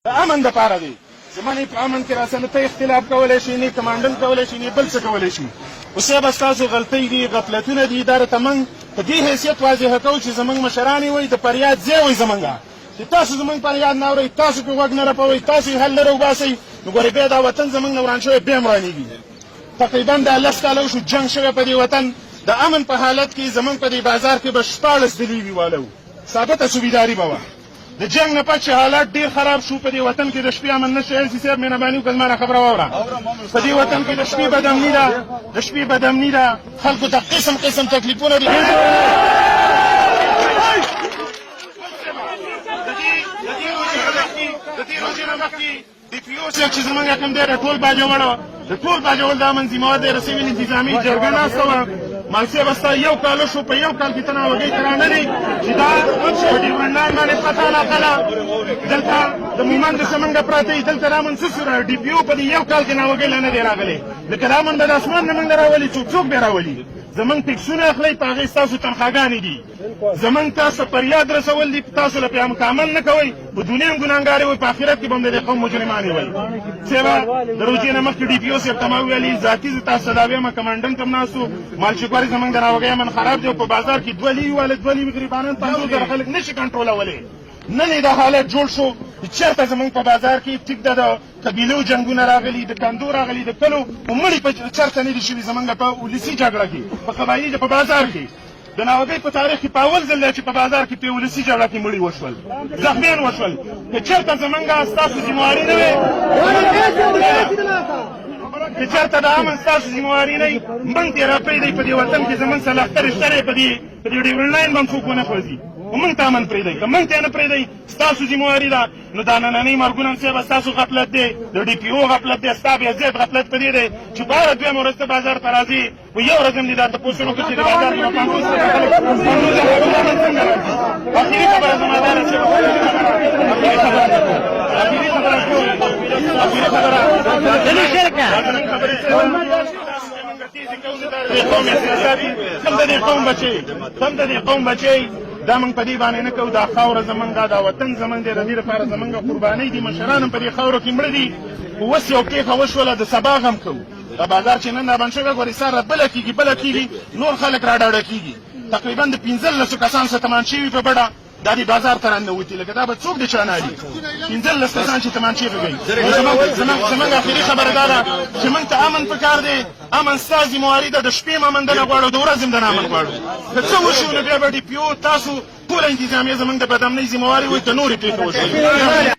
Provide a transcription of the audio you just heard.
د امن دپاره دی زمونږ په امن کې راسه نه ته اختلاف کولی شي نه کمانډن کولی شي نه بل څه کولی شي اوس به ستاسو غلطۍ دي غفلتونه دي دا راته موږ په دې حیثیت واضحه کوو چې زموږ مشران یې وایي د فریاد ځای وایي زموږ چې تاسو زموږ فریاد نه اورئ تاسو پرې غوږ نه رپوئ تاسو یې حل نه راوباسئ نو ګورئ بیا دا وطن زموږ نه وران شوی بیا هم ورانېږي تقریبا دا 10 کاله وشو جنګ شوی په دې وطن د امن په حالت کې زموږ په دې بازار کې به 14 دلیوي واله وو ثابته سوبیداري به وه د جنګ نه پس چې حالات ډېر خراب شو په دې وطن کې د شپې امن نشته ایل سی صاحب مهرباني وکړه زما نه خبره واوره په دې وطن کې د شپې بدامني ده د شپې بدامني ده خلکو ته قسم قسم تکلیفونه دي د دې روژې نه مخکې د پي او صاحب چې زموږ کوم دی د ټول باجوړ د ټول باجوړ د امن ذمه د سیویل انتظامي جرګه ناسته وه مال صاحب ستا یو کال شو په یو کال کې ته ناوګۍ ته رانغلې چې دا په ډیورنډ لاین باندې پته ناقله دلته د مومند سمنګه پراته دي دلته دا امن څه سوره ډي پي او په دې یو کال کې ناوګۍ لا نه دی راغلی لکه دا امن به د اسمان نه موږ نه راولي څوک به راولي زمونږ ټکسونه اخلئ په هغې ستاسو تنخواګانې دي زمونږ تاسو فریاد رسول دي تاسو له پې عمل نه کوئ په دنیا هم ګناهګارې وئ په آخرت کې به هم د دې قوم مجرمانې وئ صیبه د روژې نه مخکې ډي پي او صاحب ته ما وویلې ذاتي زه تاسو ته دا وایم کمانډن ته هم ناست وو مال چې ګورې زمونږ د ناوګۍ امن خراب دی او په بازار کې 2 لیوي واله 2 لیوي غریبانان 500,000 خلک نشي کنټرولولی نن یې دا حالت جوړ شو چې چېرته زمونږ په بازار کې ټیک ده د قبیلو جنګونه راغلي د کندو راغلي د کلو مړي په چېرته نه دي شوي زمونږ په ولسي جګړه کې په قبایلي په بازار کې د ناوګۍ په تاریخ کې په اول ځل دی چې په بازار کې په ولسي جګړه کې مړي وشول زخمیان وشول که چېرته زمونږ ستاسو ذمهواري نه وی که چېرته د امن ستاسو ذمهواري نه وي موږ دې راپرېږدئ په دې وطن کې زموږ څه لښکرې شرې په دې ډیورنډ لاین به هم څوک ونه خوځي خو موږ ته امن پرېږدئ که موږ ته یې نه پرېږدئ ستاسو ذمهواري ده نو دا نننۍ مرګونه هم صاحبه ستاسو غفلت دی د ډي پي او غفلت دی ستا بیا زیات غفلت په دې دی چې په هره دویمه ورځ ته بازار ته راځي په یو ورځ هم دې دا تپوسونه وکړو چې د بازار کې به 50 خلک څنګه راځي اخري خبره زما دا ده چې کم د دې قوم بچی دا موږ په دې باندې نه کوو دا خاوره زموږ دا وطن زموږ دی د دې لپاره زموږ قربانۍ دي مشران هم په دې خاوره کې مړه دي خو اوس یو پېښه وشوله د سبا غم کوو دا بازار چې نن رابند شوی ګورې ساره بله کېږي نور خلک راډاډه کېږي تقریبا د 15 کسان څه تمانچې وي په بډه دا دې بازار ته راننوتي لکه دا به څوک د چا نه دي 15 کسان چې تمانچې پکوي زموږ اخري خبره دا ده چې موږ ته امن پکار دی امن ستا ذمهواري ده د شپې هم امن دنه غواړو د ورځې هم دنه امن غواړو که څه وشو نو بیا به ډي پي او تاسو ټوله انتظامیه زموږ د بدامنۍ ذمهواري وایي که نورې پېښې وشوي